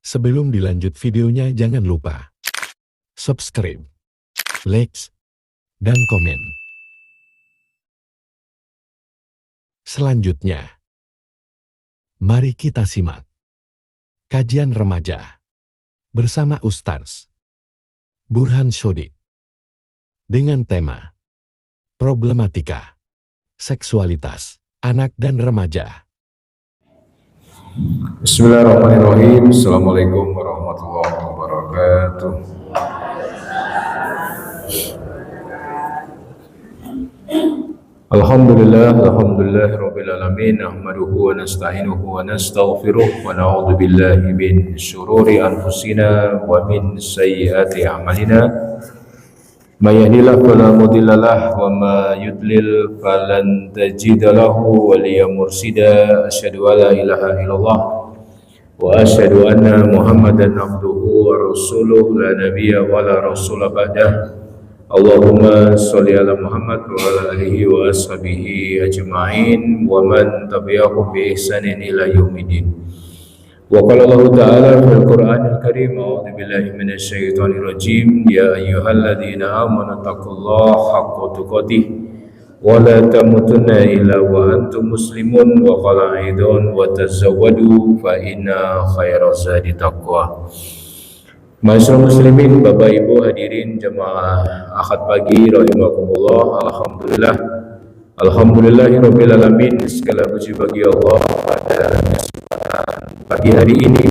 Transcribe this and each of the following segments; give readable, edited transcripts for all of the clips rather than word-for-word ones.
Sebelum dilanjut videonya jangan lupa subscribe, like, dan komen. Selanjutnya, mari kita simak kajian remaja bersama Ustaz Burhan Shodiq dengan tema problematika seksualitas anak dan remaja. Bismillahirrahmanirrahim. Assalamualaikum warahmatullahi wabarakatuh. Alhamdulillahirabbil alamin. Nahmaduhu wa nasta'inuhu wa nastaghfiruh wa na'udzu billahi min syururi anfusina wa min sayyiati a'malina. May yahdihillahu fala mudilla lahu wa ma yudlil falan tajida lahu waliya mursyida. Asyhadu an la ilaha illallah wa asyhadu anna Muhammadan abduhu wa rasuluh la nabiyya wa la rasula ba'dah. Allahumma sholli ala Muhammad wa ala alihi wa ashabihi ajma'in wa man tabi'ahum bi ihsanin ila yaumiddin. Wa qala Allah ta'ala fil Qur'anil Karim, a'udzu billahi minasy syaithanir rajim, ya ayyuhalladzina amanu taqullaha haqqa tuqatih wa la tamutunna illa wa antum muslimun wa qala aidan wa tazawwadu fa inna khairaz zadi taqwa. Masyaallah muslimin, Bapak Ibu hadirin jemaah Ahad pagi rahimakumullah. Alhamdulillahirabbil alamin. Segala puji bagi Allah pada pagi hari ini.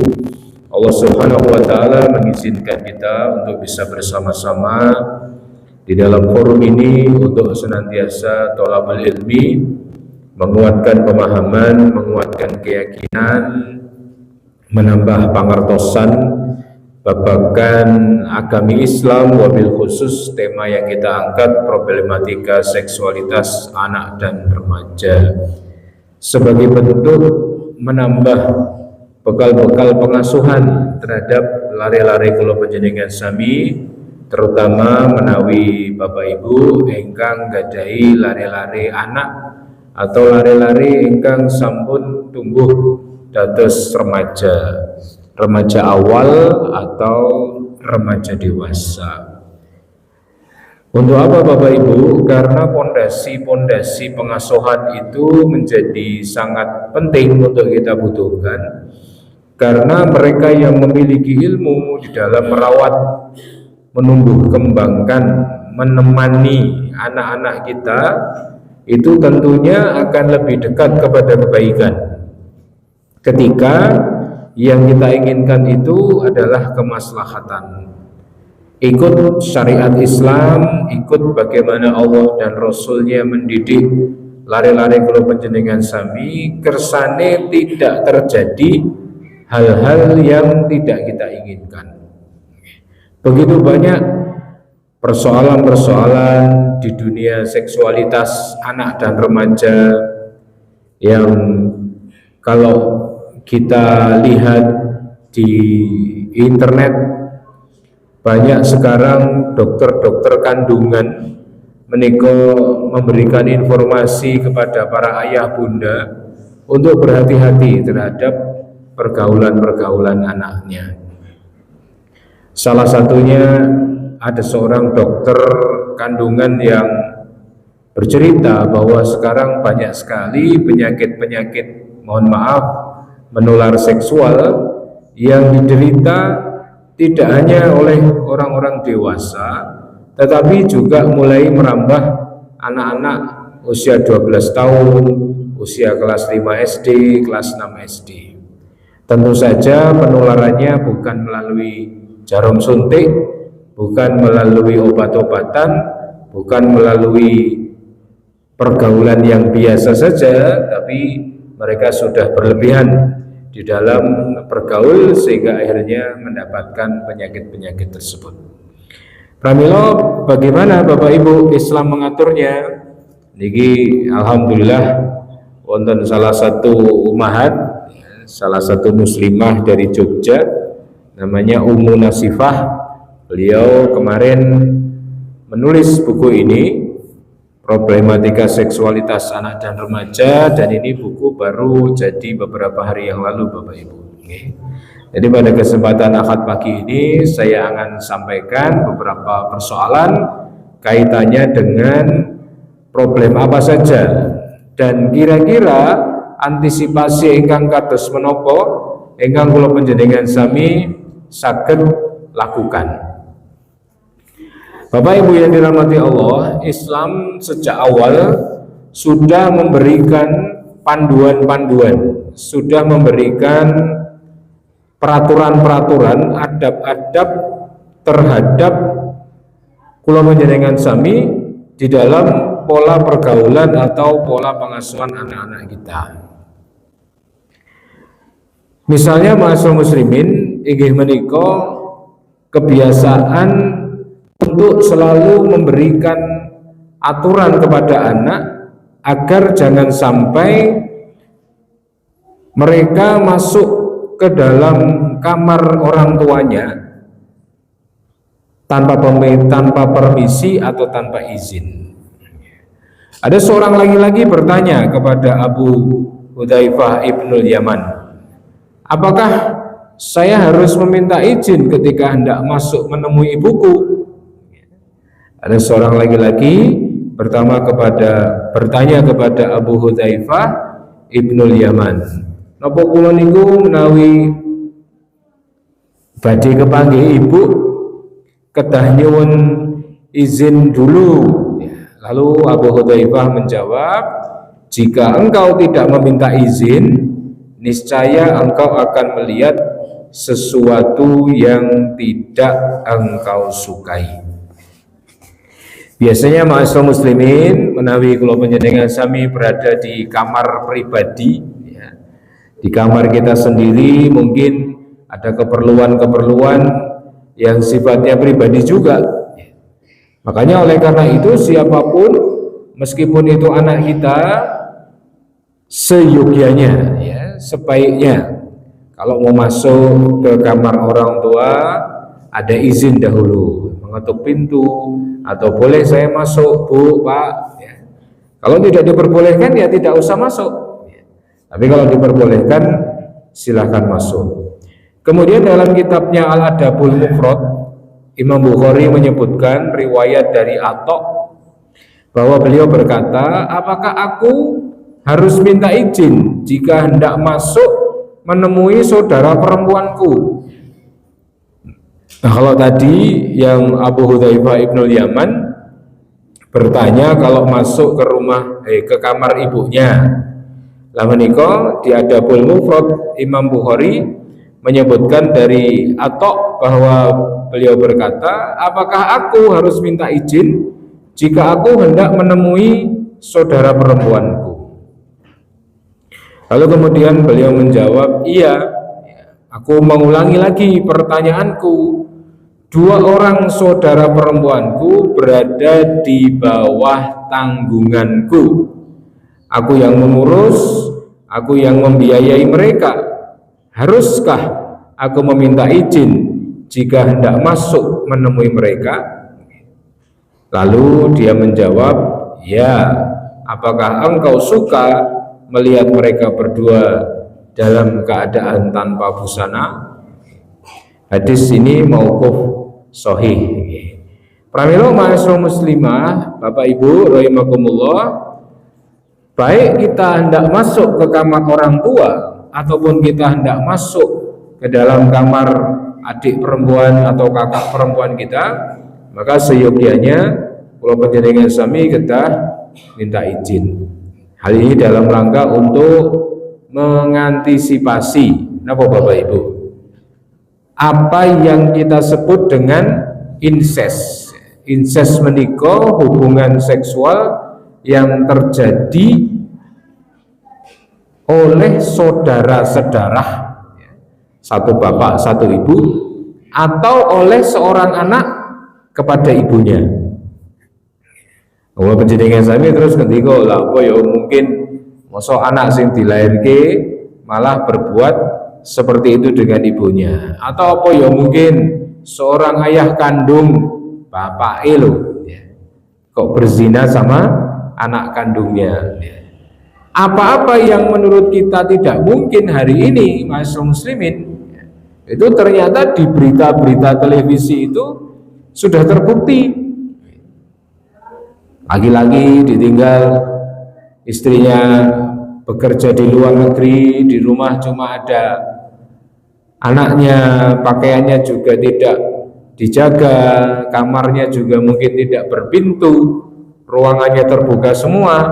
Allah Subhanahu wa taala mengizinkan kita untuk bisa bersama-sama di dalam forum ini untuk senantiasa thalabul ilmi, menguatkan pemahaman, menguatkan keyakinan, menambah pangertosan babagan agami Islam, wabil khusus tema yang kita angkat problematika seksualitas anak dan remaja sebagai bentuk menambah bekal-bekal pengasuhan terhadap lare-lare kula panjenengan sami, terutama menawi Bapak Ibu ingkang gadahi lare-lare anak atau lare-lare ingkang sampun tumbuh dados remaja awal atau remaja dewasa. Untuk apa Bapak Ibu? Karena pondasi pengasuhan itu menjadi sangat penting untuk kita butuhkan. Karena mereka yang memiliki ilmu di dalam merawat, menumbuh kembangkan, menemani anak-anak kita, itu tentunya akan lebih dekat kepada kebaikan. Ketika yang kita inginkan itu adalah kemaslahatan, ikut syariat Islam, ikut bagaimana Allah dan Rasulnya mendidik lare-lare kula panjenengan sami, kersane tidak terjadi hal-hal yang tidak kita inginkan. Begitu banyak persoalan-persoalan di dunia seksualitas anak dan remaja yang kalau kita lihat di internet, banyak sekarang dokter-dokter kandungan memberikan informasi kepada para ayah bunda untuk berhati-hati terhadap pergaulan-pergaulan anaknya. Salah satunya ada seorang dokter kandungan yang bercerita bahwa sekarang banyak sekali penyakit-penyakit, mohon maaf, menular seksual yang diderita tidak hanya oleh orang-orang dewasa, tetapi juga mulai merambah anak-anak usia 12 tahun, usia kelas 5 SD, kelas 6 SD. Tentu saja penularannya bukan melalui jarum suntik, bukan melalui obat-obatan, bukan melalui pergaulan yang biasa saja, tapi mereka sudah berlebihan di dalam bergaul sehingga akhirnya mendapatkan penyakit-penyakit tersebut. Pramila, bagaimana Bapak Ibu Islam mengaturnya? Niki alhamdulillah wonten salah satu umahat, salah satu muslimah dari Jogja, namanya Ummu Nasifah. Beliau kemarin menulis buku ini, problematika seksualitas anak dan remaja, dan ini buku baru jadi beberapa hari yang lalu Bapak Ibu. Jadi pada kesempatan Ahad pagi ini saya akan sampaikan beberapa persoalan kaitannya dengan problem apa saja dan kira-kira antisipasi ingkang kados menapa ingkang kula panjenengan sami saged lakukan. Bapak Ibu yang dirahmati Allah, Islam sejak awal sudah memberikan panduan-panduan, sudah memberikan peraturan-peraturan, adab-adab terhadap kula panjenengan sami di dalam pola pergaulan atau pola pengasuhan anak-anak kita. Misalnya ma'asyiral muslimin inggih menika kebiasaan untuk selalu memberikan aturan kepada anak agar jangan sampai mereka masuk ke dalam kamar orang tuanya tanpa permisi atau tanpa izin. Ada seorang laki-laki bertanya kepada Abu Hudzaifah ibnul Yaman, apakah saya harus meminta izin ketika hendak masuk menemui ibuku? Ada seorang laki-laki bertanya kepada Abu Hudzaifah ibnul Yaman, napa kula niku menawi badhe kepanggih ibu kedah nyuwun izin dulu. Lalu Abu Hudzaifah menjawab, jika engkau tidak meminta izin, niscaya engkau akan melihat sesuatu yang tidak engkau sukai. Biasanya ma'asyiral muslimin menawi kula panjenengan sami berada di kamar pribadi, ya, di kamar kita sendiri, mungkin ada keperluan-keperluan yang sifatnya pribadi juga. Makanya oleh karena itu siapapun, meskipun itu anak kita, seyogyanya, ya, sebaiknya kalau mau masuk ke kamar orang tua ada izin dahulu, mengetuk pintu, atau boleh saya masuk Bu, Pak, ya. Kalau tidak diperbolehkan ya tidak usah masuk, ya. Tapi kalau diperbolehkan silahkan masuk. Kemudian dalam kitabnya Al-Adabul Mufrad, Imam Bukhari menyebutkan riwayat dari Atok bahwa beliau berkata, apakah aku harus minta izin jika hendak masuk menemui saudara perempuanku? Nah, kalau tadi yang Abu Hudzaifah ibnul Yaman bertanya kalau masuk ke kamar ibunya, lah menika di Adabul Mufrad Imam Bukhari menyebutkan dari Atok bahwa beliau berkata, apakah aku harus minta izin jika aku hendak menemui saudara perempuanku? Lalu kemudian beliau menjawab, iya, aku mengulangi lagi pertanyaanku. Dua orang saudara perempuanku berada di bawah tanggunganku. Aku yang mengurus, aku yang membiayai mereka. Haruskah aku meminta izin jika hendak masuk menemui mereka? Lalu dia menjawab, ya, apakah engkau suka melihat mereka berdua dalam keadaan tanpa busana? Hadis ini mauquf sahih. Pramila ma'asyiral muslimah, Bapak Ibu rahimakumullah, baik kita hendak masuk ke kamar orang tua ataupun kita hendak masuk ke dalam kamar adik perempuan atau kakak perempuan kita, maka seyogyanya kalau panjenengan sami kita minta izin. Hal ini dalam rangka untuk mengantisipasi napa Bapak Ibu, apa yang kita sebut dengan incest. Incest menika hubungan seksual yang terjadi oleh saudara-saudara, satu bapak satu ibu, atau oleh seorang anak kepada ibunya. Kalau panjenengan sami terus ketika lah apa ya mungkin mosok anak sing dilahirke malah berbuat seperti itu dengan ibunya, atau apa ya mungkin seorang ayah kandung bapak lo ya, kok berzina sama anak kandungnya ya. Apa-apa yang menurut kita tidak mungkin hari ini, ma'asyiral muslimin, Itu ternyata di berita-berita televisi itu sudah terbukti. Lagi-lagi ditinggal istrinya bekerja di luar negeri, di rumah cuma ada anaknya, pakaiannya juga tidak dijaga, kamarnya juga mungkin tidak berpintu, ruangannya terbuka semua.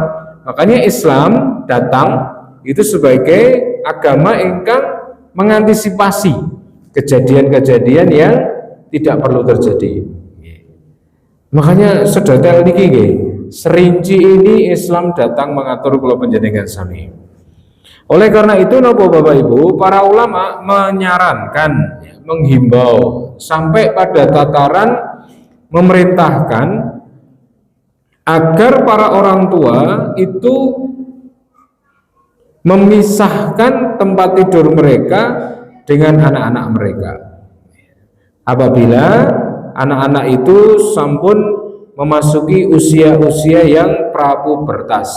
Makanya Islam datang itu sebagai agama ingkang mengantisipasi kejadian-kejadian yang tidak perlu terjadi. Makanya sedetail niki nggih, serinci ini Islam datang mengatur kula panjenengan sami. Oleh karena itu napa Bapak Ibu, para ulama menyarankan, menghimbau sampai pada tataran memerintahkan agar para orang tua itu memisahkan tempat tidur mereka dengan anak-anak mereka. Apabila anak-anak itu sampun memasuki usia-usia yang prapubertas.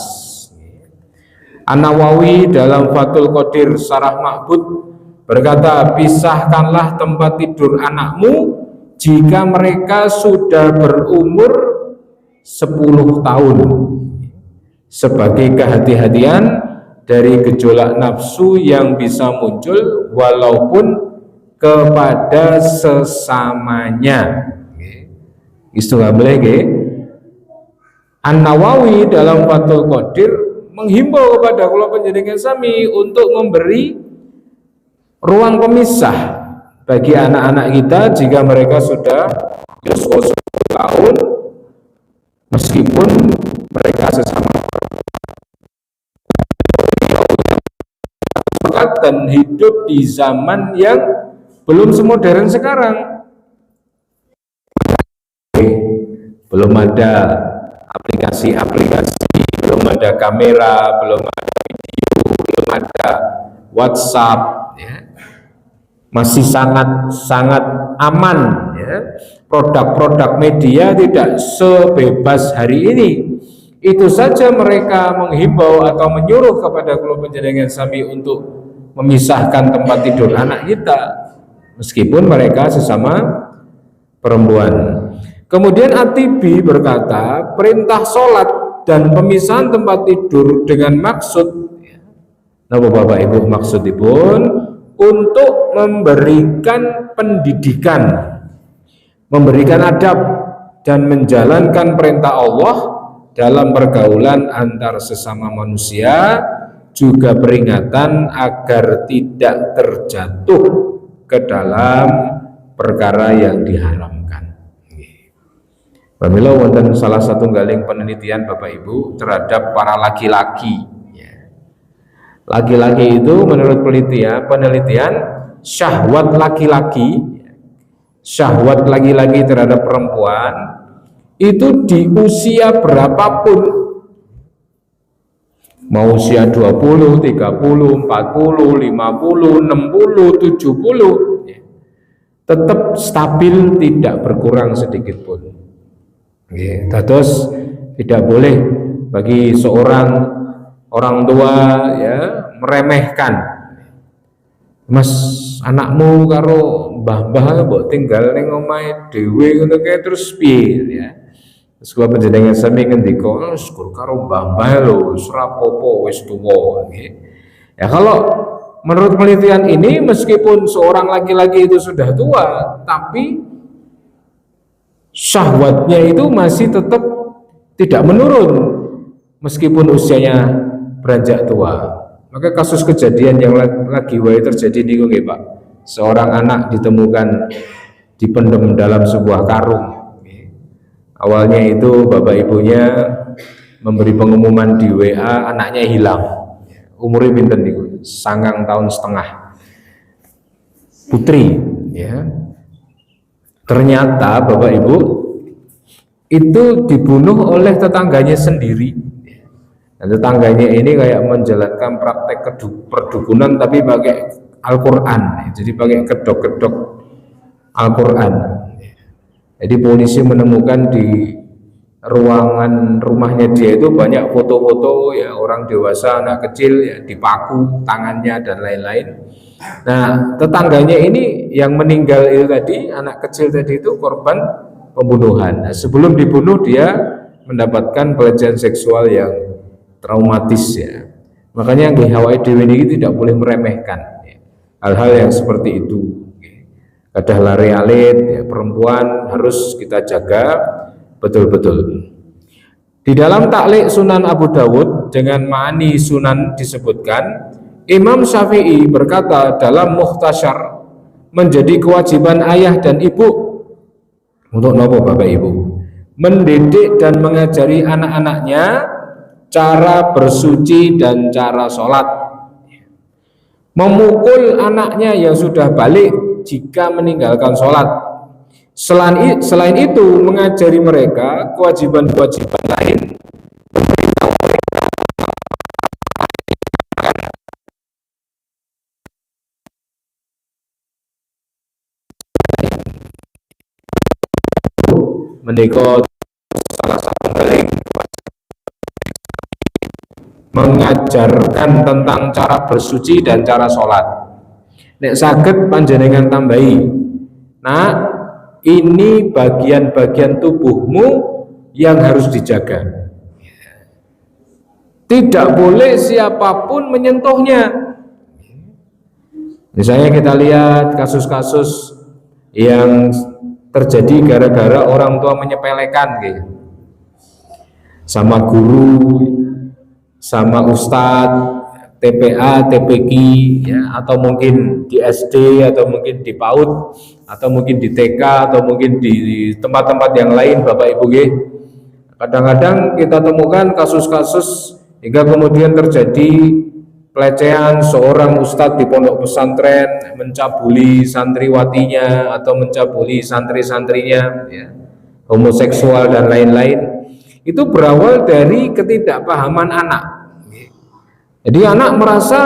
An-Nawawi dalam Fathul Qadir Syarah Ma'bud berkata, pisahkanlah tempat tidur anakmu jika mereka sudah berumur 10 tahun sebagai kehati-hatian dari gejolak nafsu yang bisa muncul walaupun kepada sesamanya. Itu nggak boleh, An-Nawawi dalam Fathul Qadir menghimbau kepada kula panjenengan sami untuk memberi ruang pemisah bagi anak-anak kita jika mereka sudah 10 tahun, meskipun mereka sesama dan hidup di zaman yang belum semodern sekarang. Belum ada aplikasi-aplikasi, belum ada kamera, belum ada video, belum ada WhatsApp, ya. Masih sangat aman, ya. Produk-produk media tidak sebebas hari ini. Itu saja mereka menghimbau atau menyuruh kepada kula panjenengan sami untuk memisahkan tempat tidur anak kita, meskipun mereka sesama perempuan. Kemudian At-Tibi berkata, perintah sholat dan pemisahan tempat tidur dengan maksud, nah Bapak Ibu, maksudipun untuk memberikan pendidikan, memberikan adab dan menjalankan perintah Allah dalam pergaulan antar sesama manusia, juga peringatan agar tidak terjatuh ke dalam perkara yang diharamkan. Pamila wonten salah satu galing penelitian Bapak Ibu terhadap para laki-laki. Laki-laki itu menurut penelitian syahwat laki-laki terhadap perempuan itu di usia berapapun, mau usia 20, 30, 40, 50, 60, 70, tetap stabil, tidak berkurang sedikit pun. Terus tidak boleh bagi seorang orang tua, ya, meremehkan, Mas, anakmu karo mbah-mbah mbok tinggal ning omahe dhewe ngono kae terus piye, ya. Terus kula panjenengan sami ngendika, syukur karo mbah-mbah lho, wis rapopo, wis tuwa, nggih. Ya kalau menurut penelitian ini, meskipun seorang laki-laki itu sudah tua, tapi syahwatnya itu masih tetap tidak menurun meskipun usianya beranjak tua. Maka kasus kejadian yang lagi terjadi nih nggih Pak, seorang anak ditemukan dipendam dalam sebuah karung. Awalnya itu bapak ibunya memberi pengumuman di WA anaknya hilang, umurnya pinten niku, 9 tahun setengah, putri, ya. Ternyata Bapak Ibu itu dibunuh oleh tetangganya sendiri. Dan tetangganya ini kayak menjalankan praktek perdukunan tapi pakai Al-Quran. Jadi pakai kedok-kedok Al-Quran. Jadi polisi menemukan di ruangan rumahnya dia itu banyak foto-foto, ya, orang dewasa, anak kecil, ya, dipaku tangannya dan lain-lain. Nah, tetangganya ini yang meninggal itu tadi, anak kecil tadi itu korban pembunuhan. Nah, sebelum dibunuh dia mendapatkan pelecehan seksual yang traumatis ya. Makanya GHWI ini tidak boleh meremehkan ya, hal-hal yang seperti itu. Kadang lari alit, ya, perempuan harus kita jaga betul-betul. Di dalam Taklik Sunan Abu Dawud dengan Ma'ani Sunan disebutkan, Imam Syafi'i berkata dalam Mukhtasar, menjadi kewajiban ayah dan ibu untuk nopo Bapak Ibu, mendidik dan mengajari anak-anaknya cara bersuci dan cara sholat, memukul anaknya yang sudah balik jika meninggalkan sholat. Selain itu mengajari mereka kewajiban-kewajiban lain, memberitahu mereka menikah salah satu paling mengajarkan tentang cara bersuci dan cara sholat. Nek saged panjenengan tambahi, nah ini bagian-bagian tubuhmu yang harus dijaga. Tidak boleh siapapun menyentuhnya. Misalnya kita lihat kasus-kasus yang terjadi gara-gara orang tua menyepelekan gitu, sama guru, sama ustadz, TPA, TPQ, ya, atau mungkin di SD, atau mungkin di PAUD, atau mungkin di TK, atau mungkin di tempat-tempat yang lain, Bapak Ibu. Kadang-kadang kita temukan kasus-kasus hingga kemudian terjadi pelecehan seorang ustadz di pondok pesantren mencabuli santriwatinya atau mencabuli santri-santrinya, ya, homoseksual dan lain-lain. Itu berawal dari ketidakpahaman anak. Jadi anak merasa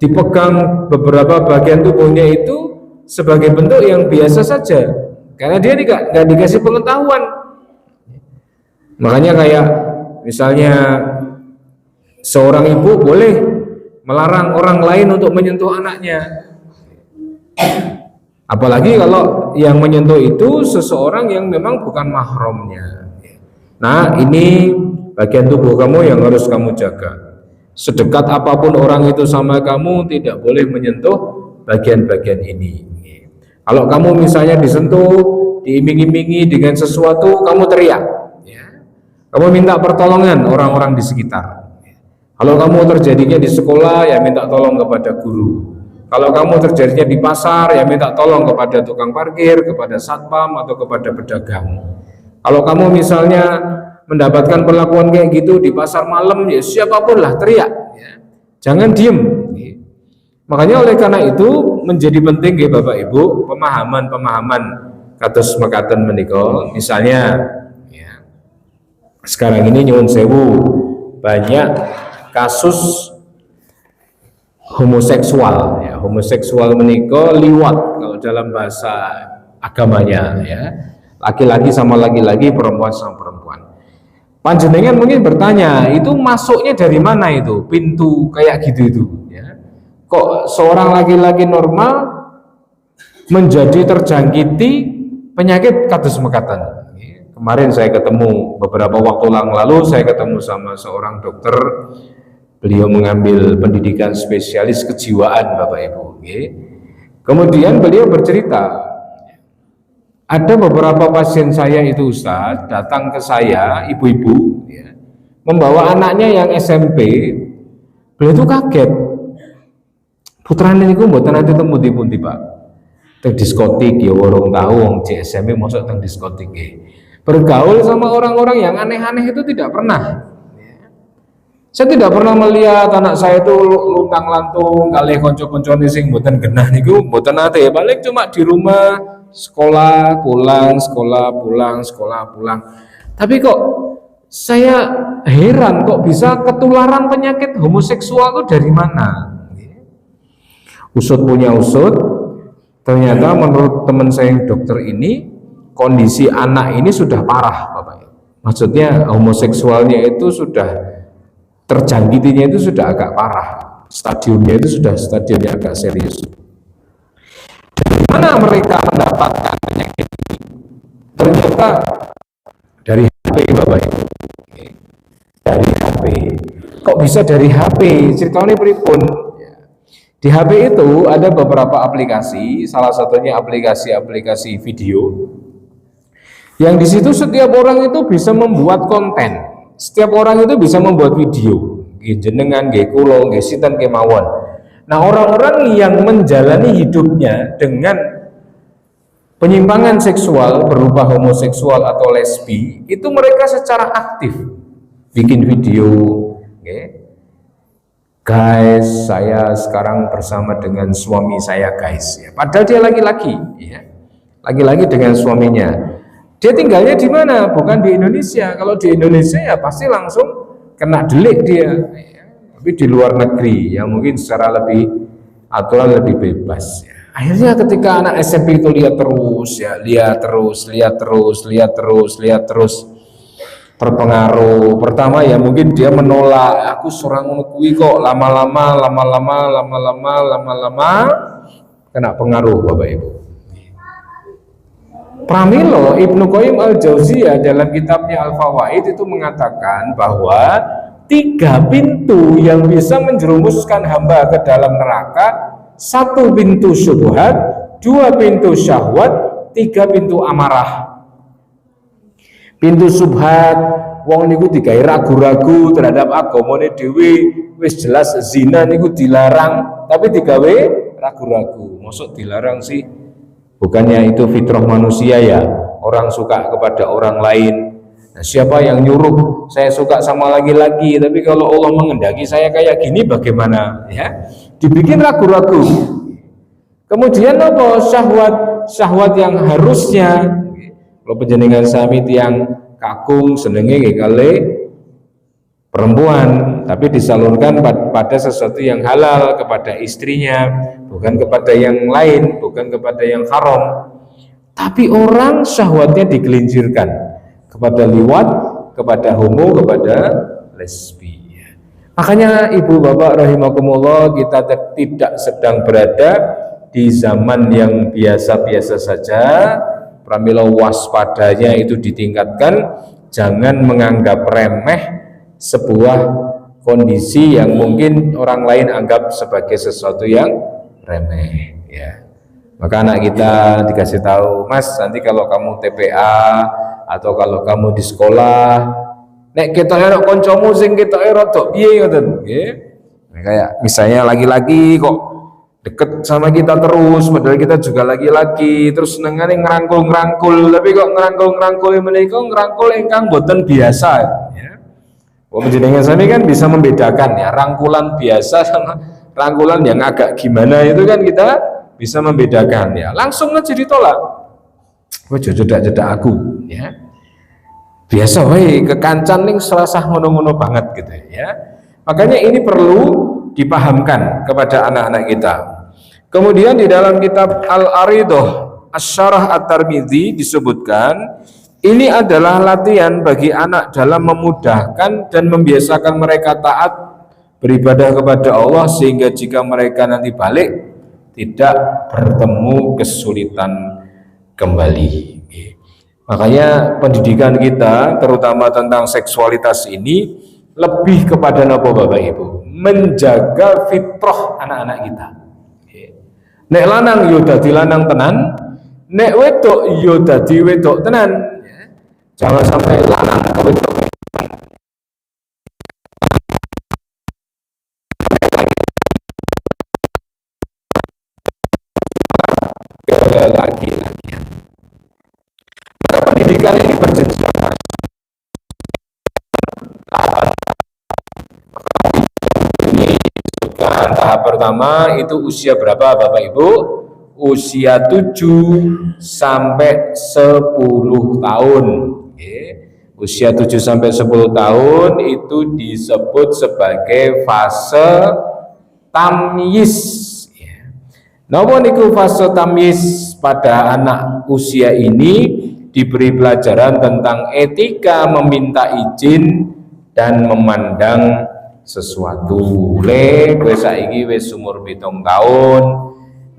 dipegang beberapa bagian tubuhnya itu sebagai bentuk yang biasa saja, karena dia nggak dikasih pengetahuan. Makanya kayak misalnya seorang ibu boleh melarang orang lain untuk menyentuh anaknya, apalagi kalau yang menyentuh itu seseorang yang memang bukan mahramnya. Nah, ini bagian tubuh kamu yang harus kamu jaga. Sedekat apapun orang itu sama kamu, tidak boleh menyentuh bagian-bagian ini. Kalau kamu misalnya disentuh, diiming-imingi dengan sesuatu, kamu teriak, ya. Kamu minta pertolongan orang-orang di sekitar. Kalau kamu terjadinya di sekolah, ya minta tolong kepada guru. Kalau kamu terjadinya di pasar, ya minta tolong kepada tukang parkir, kepada satpam, atau kepada pedagang. Kalau kamu misalnya mendapatkan perlakuan kayak gitu di pasar malam, ya siapapun lah teriak, ya. Jangan diem. Makanya oleh karena itu menjadi penting ya Bapak Ibu, pemahaman kados mekaten menika. Misalnya ya, sekarang ini nyuwun sewu banyak kasus homoseksual, ya. Homoseksual menika liwat kalau dalam bahasa agamanya, ya. Laki-laki sama laki-laki, perempuan sama perempuan. Panjenengan mungkin bertanya, itu masuknya dari mana itu? Pintu kayak gitu itu, ya. Kok seorang laki-laki normal menjadi terjangkiti penyakit kados mekaten? Kemarin saya ketemu beberapa waktu lalu, saya ketemu sama seorang dokter. Beliau mengambil pendidikan spesialis kejiwaan, Bapak Ibu. Kemudian beliau bercerita, ada beberapa pasien saya itu Ustaz datang ke saya, ibu-ibu, ya, membawa anaknya yang SMP. Beliau itu kaget, putrane niku mboten nate temu di pundi Pak, teng diskotik ya, warung tahu wong SMP mosok teng diskotik nggih. Bergaul sama orang-orang yang aneh-aneh itu tidak pernah. Saya tidak pernah melihat anak saya itu luntang-lantung kali konco-koncone sing mboten genah niku mboten nate, paling cuma di rumah sekolah pulang, sekolah pulang, sekolah pulang. Tapi kok saya heran kok bisa ketularan penyakit homoseksual itu dari mana? Usut punya usut, ternyata menurut teman saya yang dokter ini, kondisi anak ini sudah parah, Bapak. Maksudnya homoseksualnya itu sudah terjangkitinya itu sudah agak parah. stadionnya itu sudah stadion yang agak serius. Dari mana mereka mendapatkan penyakit ini? Ternyata dari HP, Bapak Ibu. Dari HP. Kok bisa dari HP? Ceritanya pripun? Di HP itu ada beberapa aplikasi, salah satunya aplikasi video. Yang di situ setiap orang itu bisa membuat konten. Setiap orang itu bisa membuat video. Jenengan nggih kula nggih sinten kemawon. Nah, orang-orang yang menjalani hidupnya dengan penyimpangan seksual berupa homoseksual atau lesbi, itu mereka secara aktif bikin video, okay. Guys, saya sekarang bersama dengan suami saya, guys. Ya, padahal dia laki-laki, ya, laki-laki dengan suaminya. Dia tinggalnya di mana? Bukan di Indonesia. Kalau di Indonesia ya pasti langsung kena delik dia. Ya. Tapi di luar negeri, ya mungkin secara lebih aturan lebih bebas. Ya. Akhirnya ketika anak SMP itu lihat terus, terpengaruh. Pertama ya mungkin dia menolak, aku seorang kuwi kok, lama-lama kena pengaruh, Bapak Ibu. Pramila Ibnu Qayyim al-Jauziyah dalam kitabnya Al-Fawaid itu mengatakan bahwa 3 pintu yang bisa menjerumuskan hamba ke dalam neraka, 1 pintu syubhat, 2 pintu syahwat, 3 pintu amarah. Pintu subhat, wong niku digawe ragu-ragu terhadap agamane dhewe, wis jelas zina niku dilarang, tapi digawe ragu-ragu. Mosok dilarang sih? Bukannya itu fitrah manusia ya, orang suka kepada orang lain. Nah, siapa yang nyuruh saya suka sama laki-laki, tapi kalau Allah mengendaki saya kayak gini bagaimana? Ya, dibikin ragu-ragu. Kemudian apa? Syahwat yang harusnya kalau penjenengan sami tiang kakung senenge kali perempuan, tapi disalurkan pada sesuatu yang halal kepada istrinya, bukan kepada yang lain, bukan kepada yang haram. Tapi orang syahwatnya digelincirkan kepada liwat, kepada homo, kepada lesbi. Makanya ibu bapak rahimakumullah, kita tidak sedang berada di zaman yang biasa-biasa saja. Pramila waspadanya itu ditingkatkan, jangan menganggap remeh sebuah kondisi yang mungkin orang lain anggap sebagai sesuatu yang remeh, ya. Maka anak kita dikasih tahu, Mas, nanti kalau kamu TPA atau kalau kamu di sekolah, nek kita enak koncomu sing kita rada piye ngoten, nggih. Kayak misalnya laki-laki kok deket sama kita terus, padahal kita juga laki-laki, terus senengane ngerangkul-ngerangkul, tapi kok ngerangkul-ngerangkul menika ngerangkul ingkang boten biasa, ya. Penjenengan sami kan bisa membedakan ya, rangkulan biasa sama rangkulan yang agak gimana itu kan kita bisa membedakan ya. Langsung aja ditolak. Kowe jedak-jedak aku, ya. Biasa wae kekancan ning serasa ngono-ngono banget gitu ya. Makanya ini perlu dipahamkan kepada anak-anak kita. Kemudian di dalam kitab Al-Aridah Asy-Syarah At-Tirmidzi disebutkan, ini adalah latihan bagi anak dalam memudahkan dan membiasakan mereka taat beribadah kepada Allah, sehingga jika mereka nanti balik tidak bertemu kesulitan kembali. Makanya pendidikan kita terutama tentang seksualitas ini lebih kepada apa Bapak Ibu? Menjaga fitrah anak-anak kita. Nek lanang yo dadi lanang tenan, nek wedok yo dadi wedok tenan. Jangan sampai lanang ke wedok. Laki-laki. Maka pendidikan ini berjenjang. Tahap pertama itu usia berapa Bapak Ibu? Usia 7 sampai 10 tahun. Usia 7 sampai 10 tahun itu disebut sebagai fase tamyiz. Napa niku fase tamyiz? Pada anak usia ini diberi pelajaran tentang etika meminta izin dan memandang sesuatu. Kowe saiki wis umur 7 tahun,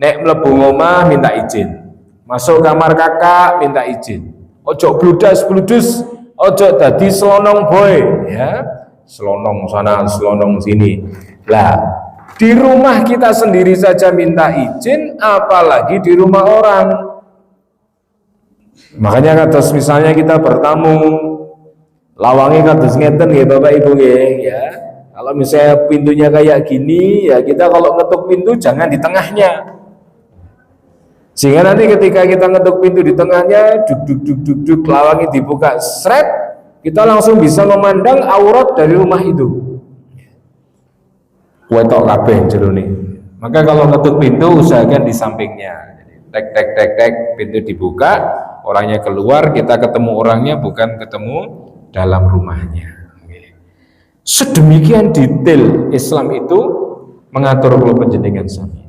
nek mlebu omah minta izin. Masuk kamar kakak minta izin. Ojo bludas-bludus, ojo dadi selonong boy, ya. Selonong sana, selonong sini. Lah, di rumah kita sendiri saja minta izin, apalagi di rumah orang. Makanya kados misalnya kita bertamu, lawangnya kados ngeten nggih Bapak Ibu nggih, ya. Kalau misalnya pintunya kayak gini, ya kita kalau ngetuk pintu jangan di tengahnya. Sehingga nanti ketika kita ngetuk pintu di tengahnya, duk lawangnya dibuka, sret, kita langsung bisa memandang aurat dari rumah itu. Wetok kabeh jero nih. Maka kalau ngetuk pintu usahakan di sampingnya. Tek, pintu dibuka, orangnya keluar, kita ketemu orangnya, bukan ketemu dalam rumahnya. Sedemikian detail Islam itu mengatur kula panjenengan sami.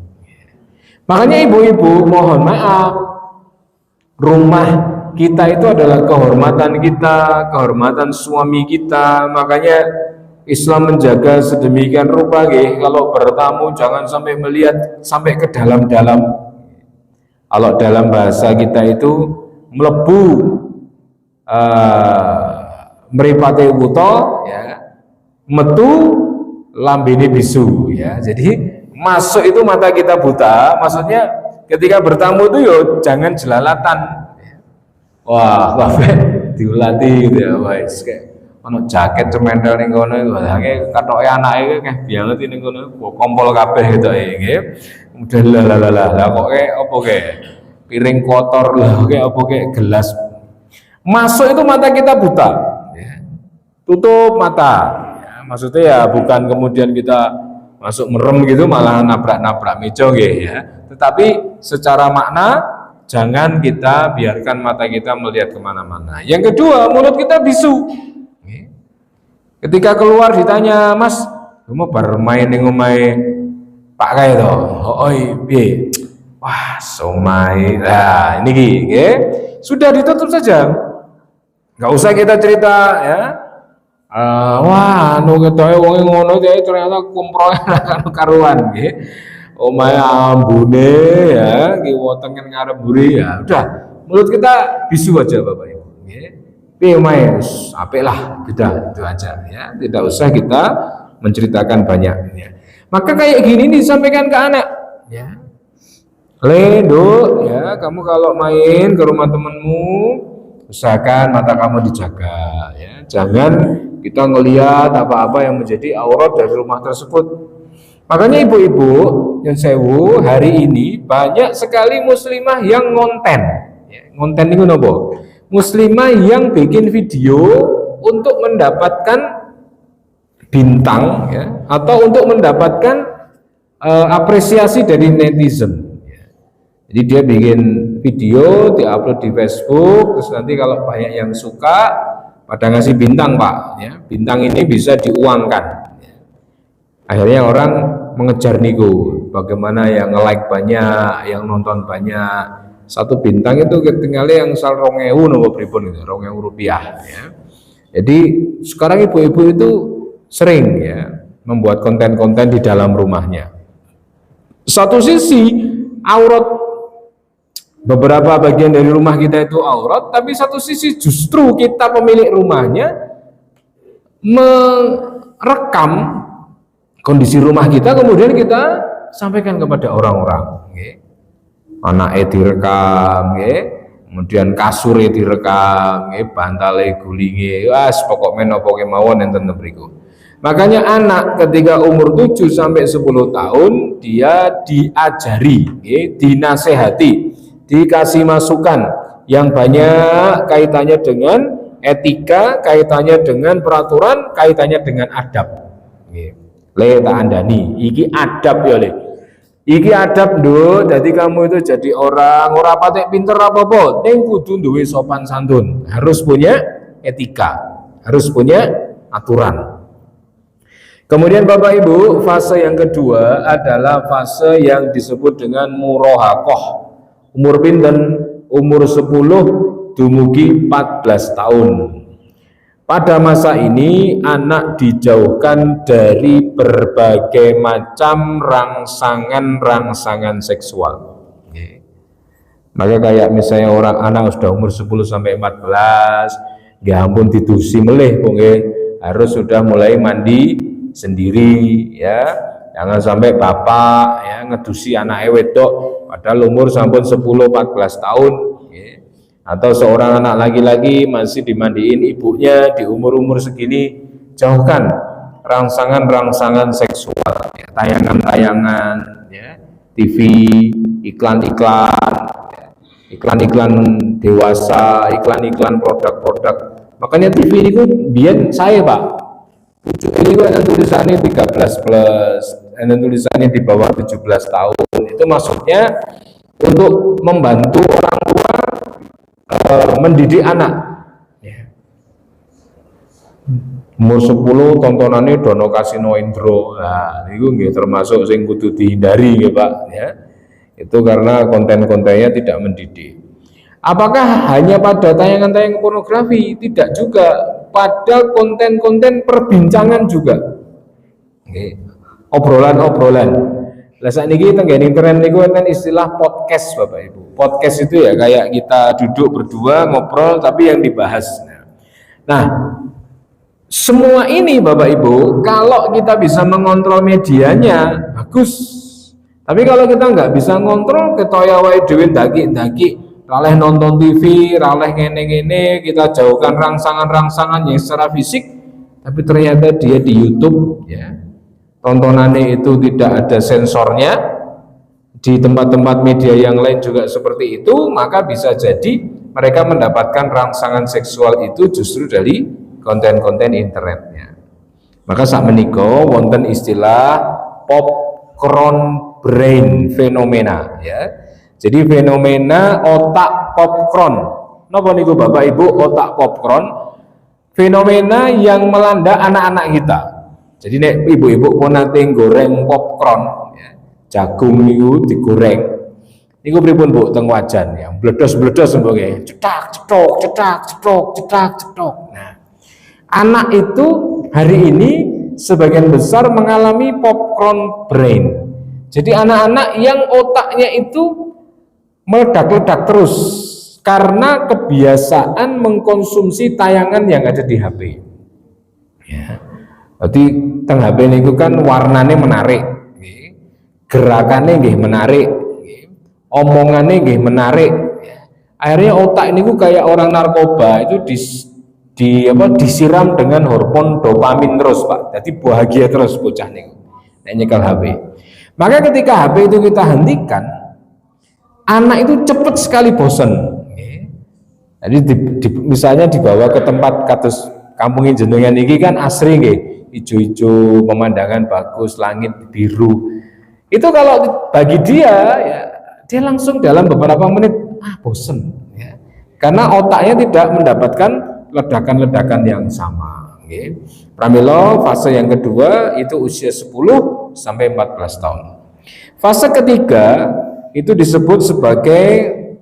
Makanya ibu-ibu mohon maaf, rumah kita itu adalah kehormatan kita, kehormatan suami kita. Makanya Islam menjaga sedemikian rupa nggih, kalau bertamu jangan sampai melihat sampai ke dalam-dalam. Kalau dalam bahasa kita itu mlebu mripate wuta, ya, metu lambene bisu, ya. Jadi masuk itu mata kita buta, maksudnya ketika bertamu itu yo jangan jelalatan. Wah, kabeh diulati gitu ya, wis kayak ono jaket cementel ning kono iku akeh katoke anake akeh banget ning kono kompol kabeh gitu nggih. Kemudian lah kok apa ke piring kotor lah kayak apa kayak gelas. Masuk itu mata kita buta, ya. Tutup mata. Ya, maksudnya ya bukan kemudian kita masuk merem gitu malah nabrak-nabrak meja nggih, ya. Tetapi secara makna jangan kita biarkan mata kita melihat kemana-mana. Yang kedua, mulut kita bisu. Ketika keluar ditanya, Mas, kamu baru main ning omahe Pak kae to? Piye? Wah, somai. Nah, ini nggih. Sudah ditutup saja. Enggak usah kita cerita, ya. Wah, anu ketoke wong ngono ternyata kumproe karuan nggih. Omahe ambune ya, nggih wonten ngarep mburi ya. Udah, mulut kita bisu aja Bapak Ibu nggih. Piye omahe wis apik lah, udah itu aja ya. Tidak usah kita menceritakan banyak ya. Maka kayak gini disampaikan ke anak ya. Nduk ya, kamu kalau main ke rumah temenmu usahakan mata kamu dijaga ya. Jangan kita ngelihat apa-apa yang menjadi aurat dari rumah tersebut. Makanya ibu-ibu yang sewu hari ini banyak sekali muslimah yang ngonten. Ya, ngonten itu apa? Muslimah yang bikin video untuk mendapatkan bintang ya, atau untuk mendapatkan apresiasi dari netizen. Ya. Jadi dia bikin video, diupload di Facebook, terus nanti kalau banyak yang suka pada ngasih bintang Pak, ya. Bintang ini bisa diuangkan. Ya. Akhirnya orang mengejar niku, bagaimana yang nge-like banyak, yang nonton banyak. Satu bintang itu ketinggalan yang sal 2000 nopo pripun itu, 2000 rupiah. Ya. Jadi sekarang ibu-ibu itu sering ya membuat konten-konten di dalam rumahnya. Satu sisi aurat, beberapa bagian dari rumah kita itu aurat, tapi satu sisi justru kita pemilik rumahnya merekam kondisi rumah kita, kemudian kita sampaikan kepada orang-orang. Anaknya direkam, kemudian kasurnya direkam, bantale gulinge, pokok menopo kemauan enten mriku. Makanya anak ketika umur 7 sampai 10 tahun dia diajari, dinasehati, dikasih masukan yang banyak kaitannya dengan etika, kaitannya dengan peraturan, kaitannya dengan adab. Le tak andani, iki adab ya le. Iki adab nduk, jadi kamu itu jadi orang ora patek pinter apa-apa, ning kudu duwe sopan santun, harus punya etika, harus punya aturan. Kemudian Bapak Ibu, fase yang kedua adalah fase yang disebut dengan murahakoh. Umur pinten? Umur 10 dumugi 14 tahun. Pada masa ini anak dijauhkan dari berbagai macam rangsangan-rangsangan seksual. Maka kayak misalnya orang anak sudah umur 10 sampai 14, ya ampun didusi melih harus sudah mulai mandi sendiri ya. Jangan sampai bapak ya ngedusi anak wedok padahal umur sampun 10 14 tahun. Atau seorang anak laki-laki masih dimandiin ibunya di umur-umur segini, jauhkan rangsangan-rangsangan seksual, ya, tayangan-tayangan, ya, TV, iklan-iklan, ya, iklan-iklan dewasa, iklan-iklan produk-produk. Makanya TV ini biar saya Pak, ini kan tulisannya 13 plus, tulisannya di bawah 17 tahun. Itu maksudnya untuk membantu orang tua mendidik anak. Umur 10 tontonannya Dono Kasino Indro. Nah, itu nggih termasuk sing kudu dihindari nggih Pak ya. Itu karena konten-kontennya tidak mendidik. Apakah hanya pada tayangan-tayangan pornografi? Tidak juga, pada konten-konten perbincangan juga. Obrolan-obrolan. Lah sakniki tenggene tren niku enten istilah podcast Bapak Ibu. Podcast itu ya kayak kita duduk berdua ngobrol tapi yang dibahas. Nah, semua ini Bapak Ibu kalau kita bisa mengontrol medianya bagus. Tapi kalau kita nggak bisa ngontrol ketoya wae dhewe daki-daki, raleh nonton TV, raleh ngene-ngene, kita jauhkan rangsangan-rangsangan yang secara fisik, tapi ternyata dia di YouTube ya. Tontonannya itu tidak ada sensornya, di tempat-tempat media yang lain juga seperti itu, maka bisa jadi mereka mendapatkan rangsangan seksual itu justru dari konten-konten internetnya. Maka saat menika wonten istilah popcorn brain fenomena ya. Jadi fenomena otak popcorn. Napa niku Bapak Ibu otak popcorn? Fenomena yang melanda anak-anak kita. Jadi nek ibu-ibu pun nanti goreng popcorn, ya, jagung niku digoreng. Niku pripun Bu teng wajan ya, bledos-bledos nggih. Cetak, cetok, cetak, cetok, cetak, cetok. Nah, anak itu hari ini sebagian besar mengalami popcorn brain. Jadi anak-anak yang otaknya itu meledak-ledak terus karena kebiasaan mengkonsumsi tayangan yang ada di HP. Ya. Berarti teng HP niku kan warnanya menarik, gerakannya nggih menarik, omongannya nggih menarik. Akhirnya otak niku kayak orang narkoba itu disiram dengan hormon dopamin terus Pak. Jadi bahagia terus bocah niku. Nek nyekel HP. Maka ketika HP itu kita hentikan, anak itu cepat sekali bosan. Jadi misalnya dibawa ke tempat kados kampung jenengan iki kan asri nggih. Hijau-hijau, pemandangan bagus, langit biru. Itu kalau bagi dia, ya, dia langsung dalam beberapa menit bosen, ya. Karena otaknya tidak mendapatkan ledakan-ledakan yang sama. Okay. Pramila fase yang kedua itu usia 10 sampai 14 tahun. Fase ketiga itu disebut sebagai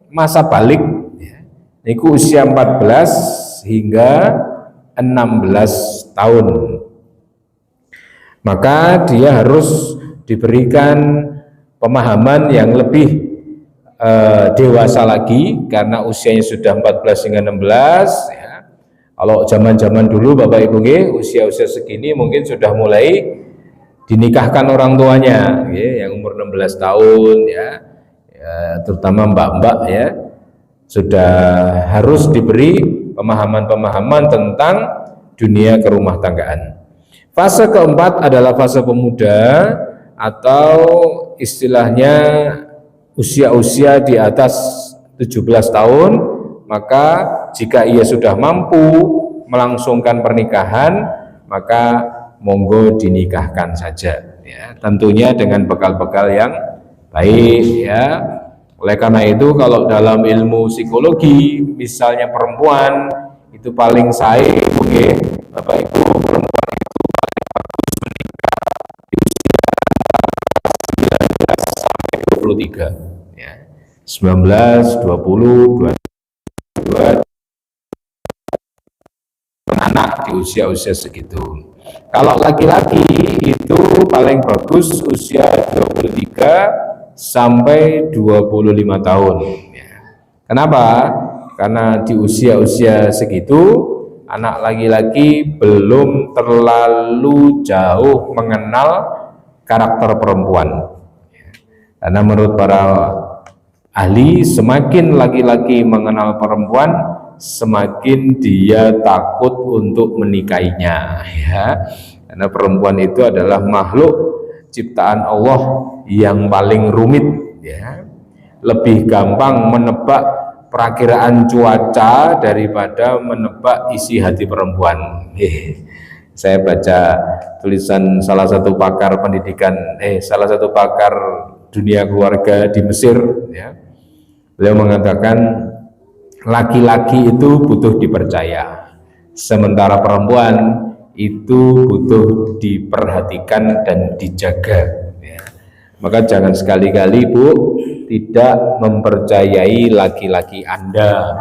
masa balik. Ya. Itu usia 14 hingga 16 tahun. Maka dia harus diberikan pemahaman yang lebih dewasa lagi karena usianya sudah 14 hingga 16 ya. Kalau zaman-zaman dulu Bapak Ibu usia-usia segini mungkin sudah mulai dinikahkan orang tuanya ya, yang umur 16 tahun ya, terutama mbak-mbak ya sudah harus diberi pemahaman-pemahaman tentang dunia kerumah tanggaan. Fase keempat adalah fase pemuda atau istilahnya usia-usia di atas 17 tahun, maka jika ia sudah mampu melangsungkan pernikahan, maka monggo dinikahkan saja ya, tentunya dengan bekal-bekal yang baik ya. Oleh karena itu kalau dalam ilmu psikologi misalnya perempuan itu paling sae Bapak Ibu, perempuan itu paling bagus menikah di usia 19 sampai 23 ya. 19, 20, 22 anak di usia-usia segitu. Kalau laki-laki itu paling bagus usia 23 sampai 25 tahun. Kenapa? Karena di usia-usia segitu anak laki-laki belum terlalu jauh mengenal karakter perempuan. Karena menurut para ahli, semakin laki-laki mengenal perempuan, semakin dia takut untuk menikahinya, ya. Karena perempuan itu adalah makhluk ciptaan Allah yang paling rumit, ya. Lebih gampang menebak perakiraan cuaca daripada menebak isi hati perempuan. Saya baca tulisan salah satu pakar pendidikan, salah satu pakar dunia keluarga di Mesir, ya. Beliau mengatakan laki-laki itu butuh dipercaya, sementara perempuan itu butuh diperhatikan dan dijaga, ya. Maka jangan sekali-kali Bu tidak mempercayai laki-laki Anda,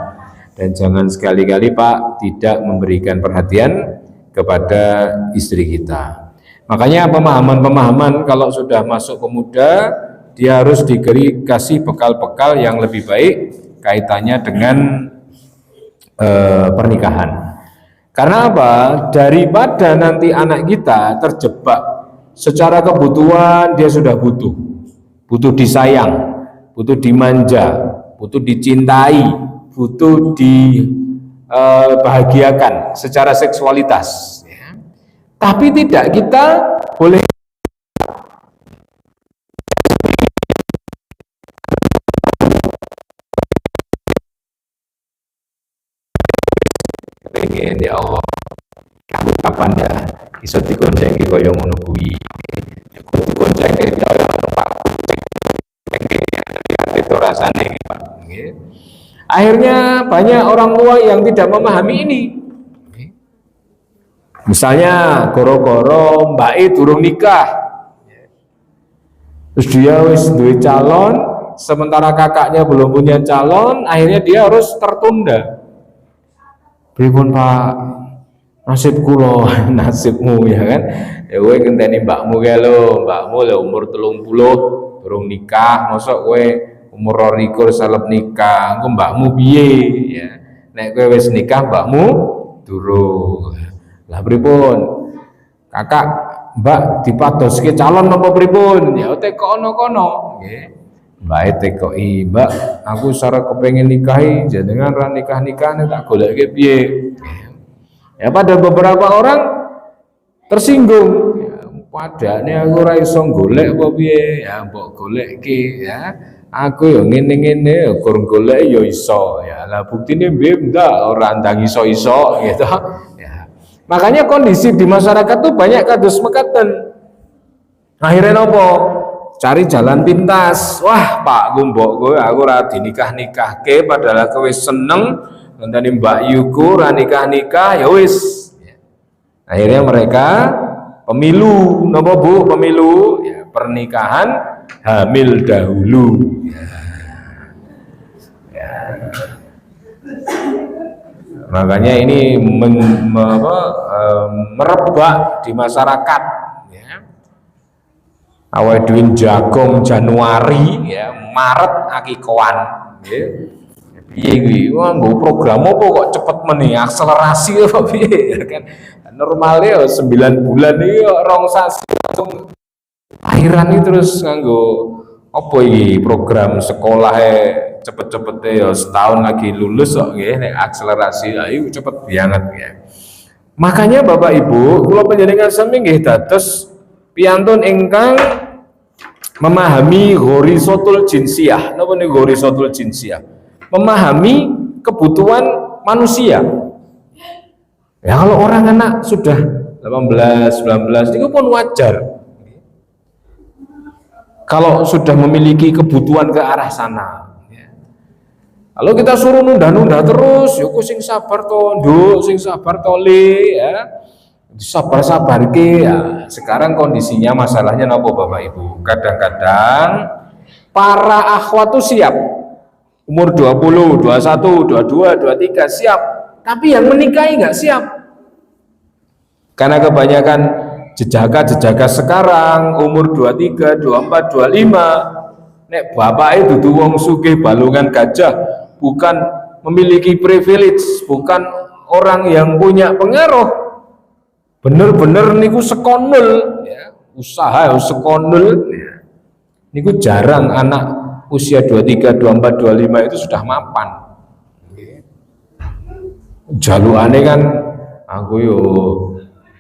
dan jangan sekali-kali Pak tidak memberikan perhatian kepada istri kita. Makanya pemahaman-pemahaman kalau sudah masuk pemuda, dia harus dikasih bekal-bekal yang lebih baik kaitannya dengan pernikahan. Karena apa? Daripada nanti anak kita terjebak secara kebutuhan, dia sudah butuh disayang, butuh dimanja, butuh dicintai, butuh dibahagiakan secara seksualitas, ya. Tapi tidak kita boleh pengen, ya Allah, kamu kapan ya iso digoncengke kaya ngono kuwi, digoncengke kaya ngono Pak, itu rasane Pak. Akhirnya banyak orang tua yang tidak memahami ini. Misalnya goro-goro mbak durung nikah, terus dia wis duwe calon, sementara kakaknya belum punya calon, akhirnya dia harus tertunda. Pripun Pak, nasib kula, nasibmu, ya kan? Ya kowe ngenteni mbakmu kae lho, mbakmu lho umur 30 durung nikah, mosok kowe umur 22 salep nikah, engko mbakmu piye, ya. Nek kowe wis nikah mbakmu durung. Lah pripun? Kakak, Mbak dipatoske calon apa pripun? Ya tekono kono, nggih. Mbak tekoki, Mbak, aku sareng kepengin nikahi, jenengan ra nikah-nikah tak goleke piye? Ya pada beberapa orang tersinggung. Ya, padane aku ora iso golek apa piye? Ya mbok golekke, ya. Aku yo ngene-ngene gur golek yo iso. Ya lah buktine piye ndak ora ndang iso-iso gitu. Ya. Makanya kondisi di masyarakat tuh banyak kados mekaten. Akhirnya nopo? Cari jalan pintas. Wah, Pak mbok kowe aku ora dinikah-nikahke padahal kowe seneng ngenteni Mbak Yuku ora nikah-nikah ya wis. Akhirnya mereka pemilu, nopo Bu? Pemilu, ya, pernikahan hamil dahulu. Ya. Makanya ini merebak di masyarakat, ya. Awal duin jagung Januari, ya, Maret akikoan, ya. Piye kuwi? Wah, nggo program apa kok cepet meneh akselerasi apa piye, ya kan? Normalnya 9 bulan iki rong sasi langsung akhiran iki terus nganggo apa iki program sekolah cepet-cepete ya setahun lagi lulus kok nggih nek akselerasi ayo cepet banget ya. Makanya Bapak Ibu, kula panjenengan sami nggih dados piyantun ingkang memahami ghorizatul jinsiyah. Napa niku ghorizatul jinsiyah? Memahami kebutuhan manusia. Ya kalau orang anak sudah 18, 19 itu pun wajar. Kalau sudah memiliki kebutuhan ke arah sana. Kalau kita suruh nunda-nunda terus, yuk sing sabar to, nduk, sing sabar to le, ya. Sabar-sabar ke, ya. Sekarang kondisinya masalahnya napa Bapak Ibu? Kadang-kadang para akhwat tuh siap. Umur 20, 21, 22, 23 siap. Tapi yang menikahi nggak siap. Karena kebanyakan jejaka sekarang umur 23, 24, 25, nek bapak itu dudu wong sugih balungan gajah, bukan memiliki privilege, bukan orang yang punya pengaruh, bener-bener niku sekondul ya, usaha sekondul ya. Niku jarang anak usia 23, 24, 25 itu sudah mapan. Jalukane kan aku yo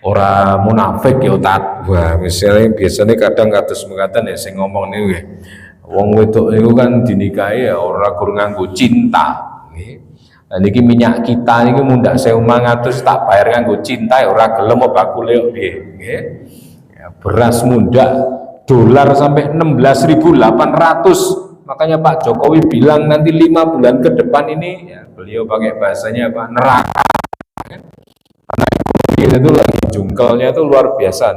ora munafik ya tat. Wah, misalnya biasanya kadang kados mengatakan ya sing ngomong niku wong wedok niku kan dinikahi ya ora gur nganggo cinta. Nggih. Lah niki minyak kita niki mundak 1.500 tak bayar nganggo cinta ya ora gelem apa bakule kok piye. Nggih. Ya, beras mundak dolar sampai 16.800. Makanya Pak Jokowi bilang nanti 5 bulan ke depan ini ya, beliau pakai bahasanya apa? Neraka. Karena itu lagi jungkelnya itu luar biasa.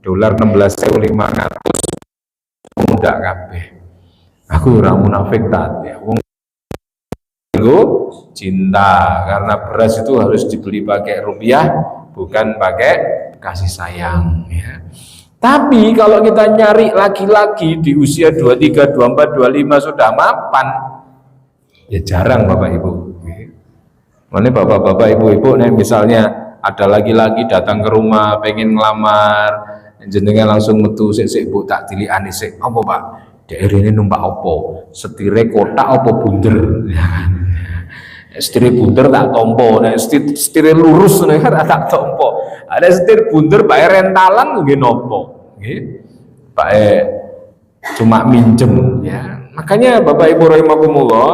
Dolar 16.500 muda kabeh. Aku ora munafik tak ya. Wong cinta, karena beras itu harus dibeli pakai rupiah, bukan pakai kasih sayang ya. Tapi kalau kita nyari laki-laki di usia 23, 24, 25 sudah mapan, ya jarang Bapak Ibu. Mana bapak-bapak ibu-ibu nih misalnya ada laki-laki datang ke rumah pengen ngelamar, jenengan langsung metu sik Bu tak dilikani sik. Apa Pak? Daerah ini numpak opo? Setire kotak opo bunder? Setir bunder tak tompo, nah setir lurus nih tak tompo. Ada setir bunder bayar rentalan nggih nopo, Pak cuma minjem ya. Makanya Bapak Ibu rahimakumullah,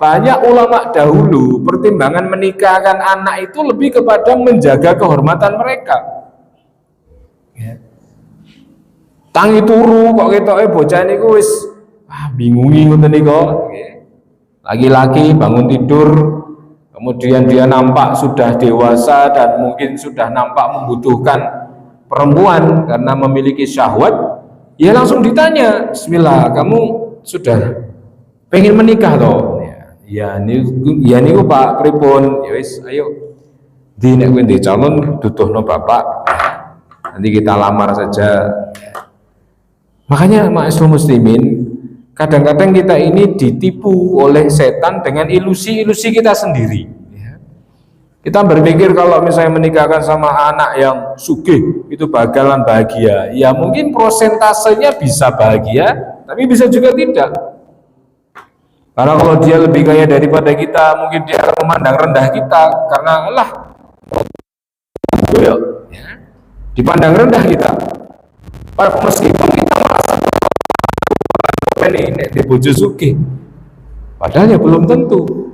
banyak ulama dahulu pertimbangan menikahkan anak itu lebih kepada menjaga kehormatan mereka. Ya. Tangi turu kok ketoke bocah niku wis bingungi ngoten niku. Laki-laki bangun tidur, kemudian dia nampak sudah dewasa dan mungkin sudah nampak membutuhkan perempuan karena memiliki syahwat, ya langsung ditanya, bismillah, kamu sudah pengen menikah toh? Ya niku Pak pripun? Ya wis ayo di nek kowe calon duduhno bapak, nanti kita lamar saja. Makanya ma'asyiral muslimin, kadang-kadang kita ini ditipu oleh setan dengan ilusi-ilusi kita sendiri. Kita berpikir kalau misalnya menikahkan sama anak yang sugih itu bakalan bahagia. Ya mungkin prosentasenya bisa bahagia, tapi bisa juga tidak. Karena kalau dia lebih kaya daripada kita, mungkin dia akan memandang rendah kita karena Allah dipandang rendah kita. Meskipun kita merasa ini di bojo sugih, padahal ya belum tentu.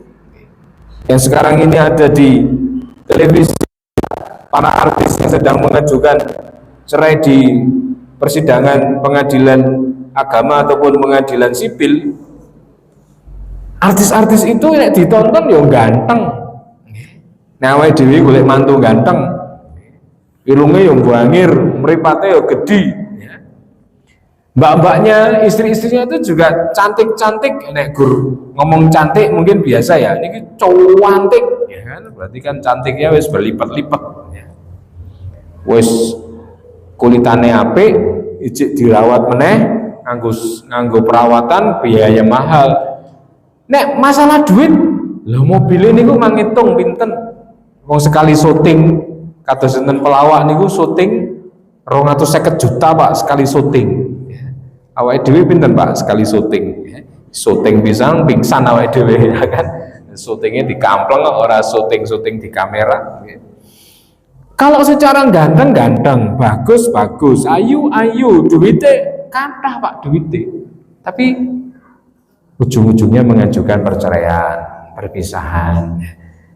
Yang sekarang ini ada di televisi, para artis yang sedang mengajukan cerai di persidangan pengadilan agama ataupun pengadilan sipil, artis-artis itu nek ditonton ya ganteng. Nah awake dhewe golek mantu ganteng, irunge ya bangir, mripate ya gedhi. Mbak-mbaknya, istri-istrinya itu juga cantik-cantik. Nek gur ngomong cantik mungkin biasa ya. Ini cantik, ya kan? Berarti kan cantiknya wis berlipat-lipat. Ya. Wis kulitane apik, ijik dirawat meneh, nganggo perawatan biaya mahal. Nek masalah duit, lho mobil ini ku manghitung pinten. Wong sekali syuting, kados enten pelawak niku syuting 250 juta Pak sekali syuting. Awake dhewe pinten Pak sekali syuting? Syuting pisang pingsan awake dhewe ya kan. Syutingnya di kampleng ora syuting di kamera. Kalau secara ganteng, bagus, ayu, duitnya kathah Pak duitnya. Tapi ujung-ujungnya mengajukan perceraian, perpisahan.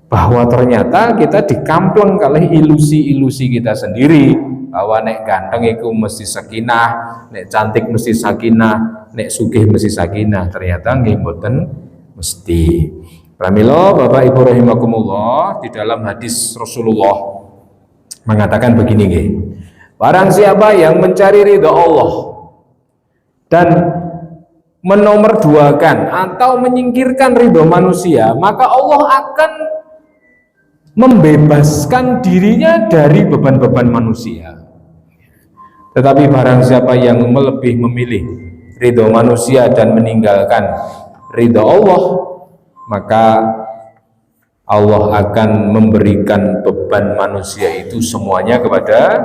Bahwa ternyata kita dikampleng oleh ilusi-ilusi kita sendiri. Bahwa nek ganteng itu mesti sakinah, nek cantik mesti sakinah, nek sugih mesti sakinah. Ternyata nggih mboten mesti. Pramila Bapak Ibu rahimakumullah, di dalam hadis Rasulullah mengatakan begini nggih. Barang siapa yang mencari ridha Allah dan menomorduakan atau menyingkirkan ridha manusia, maka Allah akan membebaskan dirinya dari beban-beban manusia. Tetapi barang siapa yang lebih memilih ridho manusia dan meninggalkan ridho Allah, maka Allah akan memberikan beban manusia itu semuanya kepada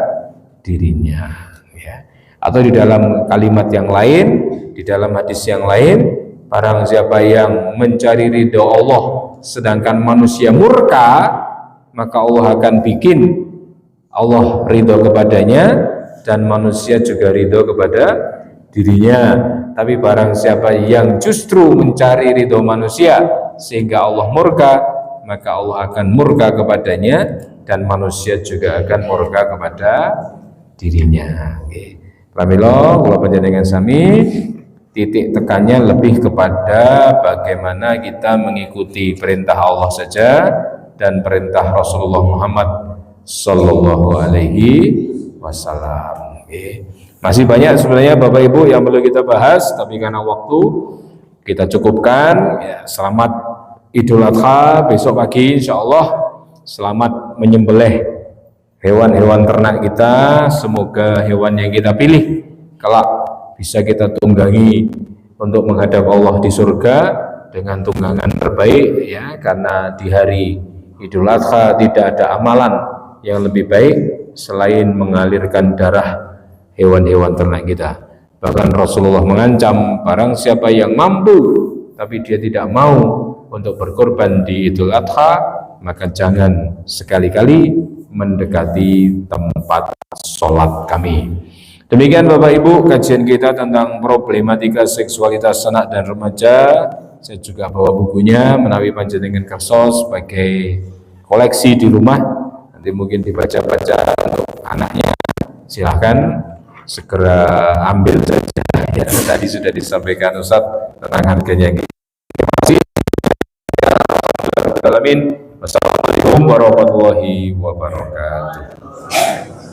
dirinya, ya. Atau di dalam kalimat yang lain, di dalam hadis yang lain, barang siapa yang mencari ridho Allah sedangkan manusia murka, maka Allah akan bikin Allah ridho kepadanya dan manusia juga ridho kepada dirinya. Tapi barang siapa yang justru mencari ridho manusia sehingga Allah murka, maka Allah akan murka kepadanya dan manusia juga akan murka kepada dirinya. Pramila kula panjenengan sami, titik tekannya lebih kepada bagaimana kita mengikuti perintah Allah saja dan perintah Rasulullah Muhammad sallallahu alaihi wasallam. Masih banyak sebenarnya Bapak Ibu yang perlu kita bahas, tapi karena waktu kita cukupkan. Ya, selamat Idul Adha besok pagi insyaallah. Selamat menyembelih hewan-hewan ternak kita. Semoga hewan yang kita pilih kelak bisa kita tunggangi untuk menghadap Allah di surga dengan tunggangan terbaik, ya, karena di hari Idul Adha tidak ada amalan yang lebih baik selain mengalirkan darah hewan-hewan ternak kita. Bahkan Rasulullah mengancam barang siapa yang mampu tapi dia tidak mau untuk berkorban di Idul Adha, maka jangan sekali-kali mendekati tempat sholat kami. Demikian Bapak Ibu kajian kita tentang problematika seksualitas anak dan remaja. Saya juga bawa bukunya menawi panjenengan kersa sebagai koleksi di rumah, nanti mungkin dibaca-baca untuk anaknya. Silahkan segera ambil saja, ya. Tadi sudah disampaikan Ustadz tentang harganya. Terima kasih. Wassalamualaikum warahmatullahi wabarakatuh.